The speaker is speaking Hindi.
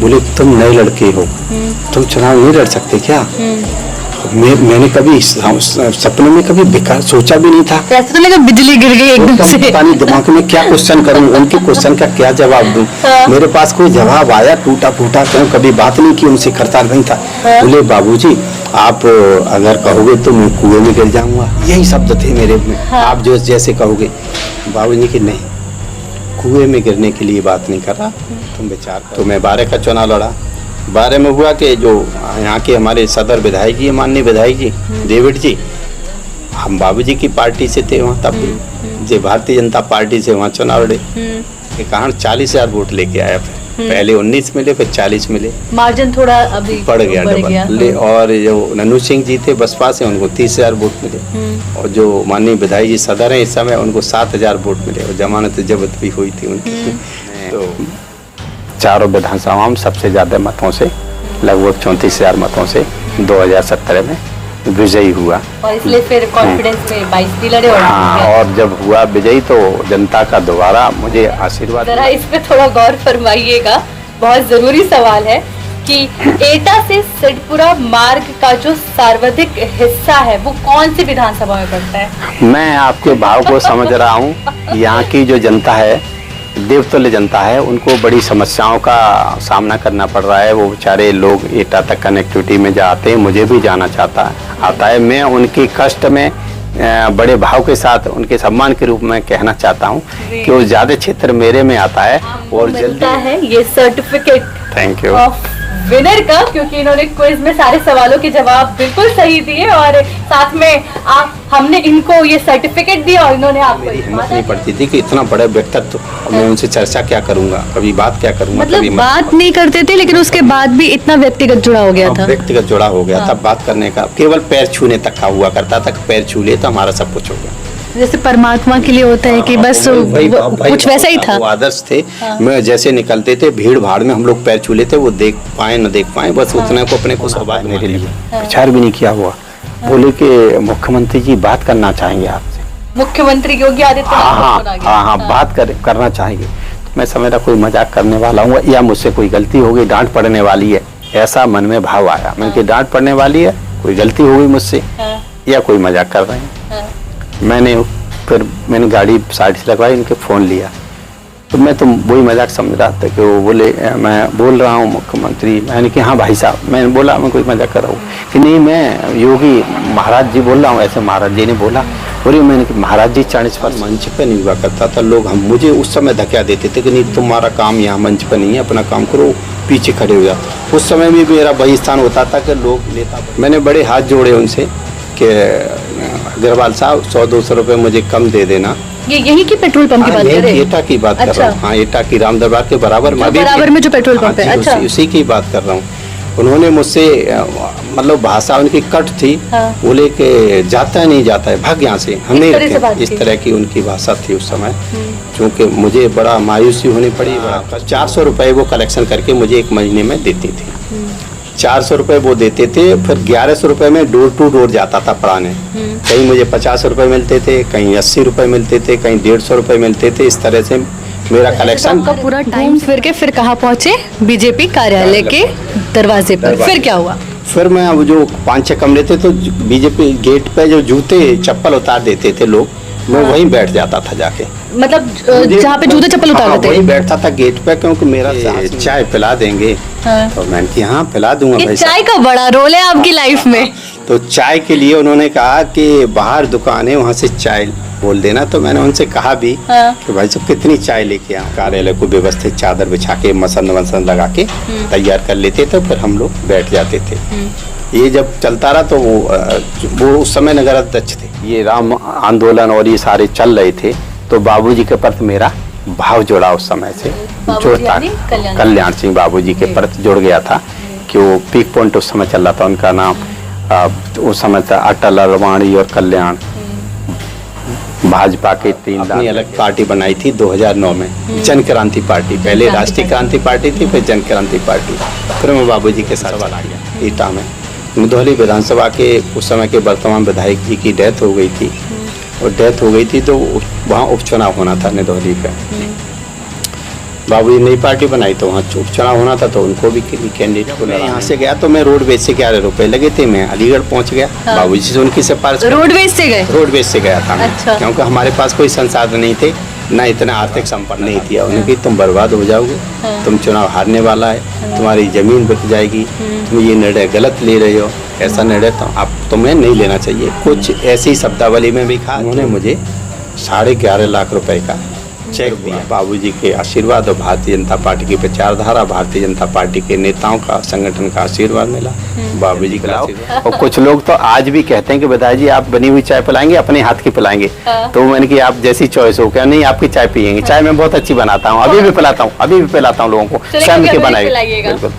बोले तुम नए लड़के हो, तुम चुनाव नहीं लड़ सकते क्या? मैंने कभी सपने में कभी बेकार सोचा भी नहीं था। ऐसा तो नहीं बिजली गिर गई एकदम से। पता नहीं दिमाग में क्या क्वेश्चन करूं, उनके क्वेश्चन का क्या जवाब दूं। मेरे पास कोई जवाब आया टूटा फूटा, क्यों कभी बात नहीं की उनसे, करता नहीं था। बोले बाबूजी आप अगर कहोगे तो मैं कुएं में गिर जाऊंगा, यही शब्द थे मेरे में। आप जो जैसे कहोगे। बाबूजी की नहीं, कुएं में गिरने के लिए बात नहीं कर रहा, तुम विचार करो। तो मैं 12 का चुनाव लड़ा। 12 में हुआ कि जो यहाँ के हमारे सदर विधायक जी, माननीय विधायक जी डेविड जी, हम बाबूजी की पार्टी से थे वहाँ तब भी, जो भारतीय जनता पार्टी से वहाँ चुनाव लड़े के कारण 40,000 वोट लेके आया। फिर पहले 19 मिले, फिर 40 मिले, मार्जिन थोड़ा अभी बढ़ गया डबल। और जो नन्हू सिंह जी थे बसपा से, उनको 30,000 वोट मिले। और जो माननीय विधायक जी सदर हैं इस समय, उनको 7,000 वोट मिले, और जमानत जब्त भी हुई थी उनकी। तो चारों विधानसभाओं में सबसे ज्यादा मतों से, लगभग 34,000 मतों से 2017 में विजयी हुआ। और इसलिए फिर कॉन्फिडेंस में 22 भी लड़े। हाँ, और जब हुआ विजयी तो जनता का दोबारा मुझे आशीर्वाद। जरा इस पे थोड़ा गौर फरमाइएगा, बहुत जरूरी सवाल है कि एटा से सिद्धपुरा मार्ग का जो सर्वाधिक हिस्सा है वो कौन सी विधानसभा में पड़ता है? मैं आपके भाव को समझ रहा हूँ। यहाँ की जो जनता है, देवतुल्य जनता है, उनको बड़ी समस्याओं का सामना करना पड़ रहा है। वो बेचारे लोग एटा तक कनेक्टिविटी में जाते हैं, मुझे भी जाना आता है। मैं उनकी कष्ट में बड़े भाव के साथ उनके सम्मान के रूप में कहना चाहता हूँ कि वो ज्यादा क्षेत्र मेरे में आता है। और जल्दी है ये सर्टिफिकेट, थैंक यू, विनर का, क्योंकि इन्होंने क्विज में सारे सवालों के जवाब बिल्कुल सही दिए और साथ में हमने इनको ये सर्टिफिकेट दिया और इन्होंने आपको। हिम्मत नहीं पड़ती थी कि इतना बड़ा व्यक्तित्व, मैं उनसे चर्चा क्या करूंगा, कभी बात क्या करूंगा। मतलब बात नहीं करते थे, लेकिन उसके बाद भी इतना व्यक्तिगत जुड़ा हो गया था। व्यक्तिगत जुड़ा हो गया था, बात करने का केवल पैर छूने तक का हुआ करता था। पैर छू ले तो हमारा सब कुछ हो गया। जैसे परमात्मा के लिए होता है कि बस कुछ वैसा ही था। वो आदर्श थे। मैं जैसे निकलते थे भीड़ भाड़ में, हम लोग पैर छू लेते, वो देख पाए न देख पाए, बस उतने को अपने को सौभाग्य मेरे लिए विचार भी नहीं किया हुआ। बोले कि मुख्यमंत्री जी बात करना चाहेंगे आपसे। मुख्यमंत्री योगी आदित्यनाथ। हाँ, बात करना चाहेंगे। तो मैं समझ रहा कोई मजाक करने वाला हूँ या मुझसे कोई गलती हो गई, डांट पड़ने वाली है, ऐसा मन में भाव आया। मैंने कहा डांट पड़ने वाली है, कोई गलती हो गई मुझसे, या कोई मजाक कर रहे हैं। मैंने गाड़ी साइड से लगवाई, इनके फोन लिया, तो मैं तो वही मजाक समझ रहा था कि वो बोले मैं बोल रहा हूँ मुख्यमंत्री। मैंने कि हाँ भाई साहब, मैंने बोला मैं कोई मजाक कर रहा हूँ कि नहीं, मैं योगी महाराज जी बोल रहा हूँ। ऐसे महाराज जी ने बोला। बोले मैंने कि महाराज जी 40 पर मंच पे नहीं हुआ करता था, लोग मुझे उस समय धक्का देते थे कि नहीं तुम्हारा काम यहाँ मंच पे नहीं है, अपना काम करो, पीछे खड़े हो जाओ। उस समय भी मेरा वही स्थान होता था कि लोग लेता। मैंने बड़े हाथ जोड़े उनसे कि अग्रवाल साहब 100-200 रुपए मुझे कम दे देना। ये यही की पेट्रोल पंप की बात कर रहे हैं? एटा की बात कर रहा हूँ। हाँ, एटा की राम दरबार के बराबर में जो पेट्रोल पंप है। अच्छा, उसी की बात कर रहा हूँ। उन्होंने मुझसे मतलब भाषा उनकी कट थी। बोले कि जाता है नहीं जाता है, भाग यहाँ से, हम नहीं रखें। इस तरह की उनकी भाषा थी उस समय। क्योंकि मुझे बड़ा मायूसी होनी पड़ी। 400 रुपए वो कलेक्शन करके मुझे एक महीने में देती थी। 400 रुपए वो देते थे, फिर 1100 रुपए में डोर टू डोर जाता था पढ़ाने। कहीं मुझे 50 रुपए मिलते थे, कहीं 80 रुपए मिलते थे, कहीं 150 रुपए मिलते थे। इस तरह से मेरा कलेक्शन का पूरा टाइम फिर के फिर कहाँ पहुँचे? बीजेपी कार्यालय के दरवाजे पर। फिर क्या हुआ? फिर मैं अब जो 5-6 कमरे थे, तो बीजेपी गेट पे जो जूते चप्पल उतार देते थे लोग, मैं वहीं बैठ जाता था जाके। मतलब जहाँ पे जूते चप्पल उतार देते? वहीं बैठता था गेट पे, क्योंकि मेरा चाय पिला देंगे। तो मैंने कहा हाँ पिला दूंगा भाई। चाय का बड़ा रोल है आपकी लाइफ में। तो चाय के लिए उन्होंने कहा कि बाहर दुकान है, वहाँ से चाय बोल देना। तो मैंने उनसे कहा भी कि भाई साहब कितनी चाय लेके आऊँ। कार्यालय को व्यवस्थित चादर बिछा के मसंद वसंद लगा के तैयार कर लेते थे, फिर हम लोग बैठ जाते थे। ये जब चलता रहा तो वो उस समय नगर अध्यक्ष थे, ये राम आंदोलन और ये सारे चल रहे थे, तो बाबूजी के प्रति मेरा भाव जुड़ा उस समय से, जुड़ता। कल्याण सिंह बाबूजी के प्रति जुड़ गया था कि वो पीक पॉइंट उस समय चल रहा था। उनका नाम उस समय था अटल, अडवाणी और कल्याण। भाजपा के 3 अपनी अलग पार्टी बनाई थी 2009 में, जन क्रांति पार्टी। पहले राष्ट्रीय क्रांति पार्टी थी, फिर जन क्रांति पार्टी। फिर मैं बाबूजी के साथ आ गया ईटा में। मुधौली विधानसभा के उस समय के वर्तमान विधायक जी की डेथ हो गई थी, और डेथ हो गई थी तो वहाँ उपचुनाव होना था निधौली पे। बाबू नई पार्टी बनाई तो वहाँ चुनाव होना था तो उनको भी कैंडिडेट को यहाँ से गया तो मैं रोडवेज से 11 रुपए लगे थे, मैं अलीगढ़ पहुँच गया। हाँ। बाबूजी से उनकी सिफारिश रोडवेज से गए? रोडवेज से गया था मैं। अच्छा। क्योंकि हमारे पास कोई संसाधन नहीं थे, ना इतना आर्थिक संपन्न नहीं किया। उन्होंने कहा तुम बर्बाद हो जाओगे, तुम चुनाव हारने वाला है, तुम्हारी जमीन बिक जाएगी, तुम ये निर्णय गलत ले रहे हो, ऐसा निर्णय तो आप तुम्हें नहीं लेना चाहिए। कुछ ऐसी शब्दावली में भी कहा। उन्होंने मुझे 11.5 लाख रुपए का चेक दिया। बाबूजी के आशीर्वाद और भारतीय जनता पार्टी की विचारधारा, भारतीय जनता पार्टी के नेताओं का, संगठन का आशीर्वाद मिला। बाबूजी का आशीर्वाद। और कुछ लोग तो आज भी कहते हैं कि बधाई जी आप बनी हुई चाय पिलाएंगे, अपने हाथ की पिलाएंगे। तो मैंने कि आप जैसी चॉइस हो, क्या नहीं आपकी चाय पियेंगे। चाय मैं बहुत अच्छी बनाता हूँ, अभी भी पिलाता हूँ, अभी भी पिलाता हूँ लोगों को, स्वयं के बनाए। बिल्कुल।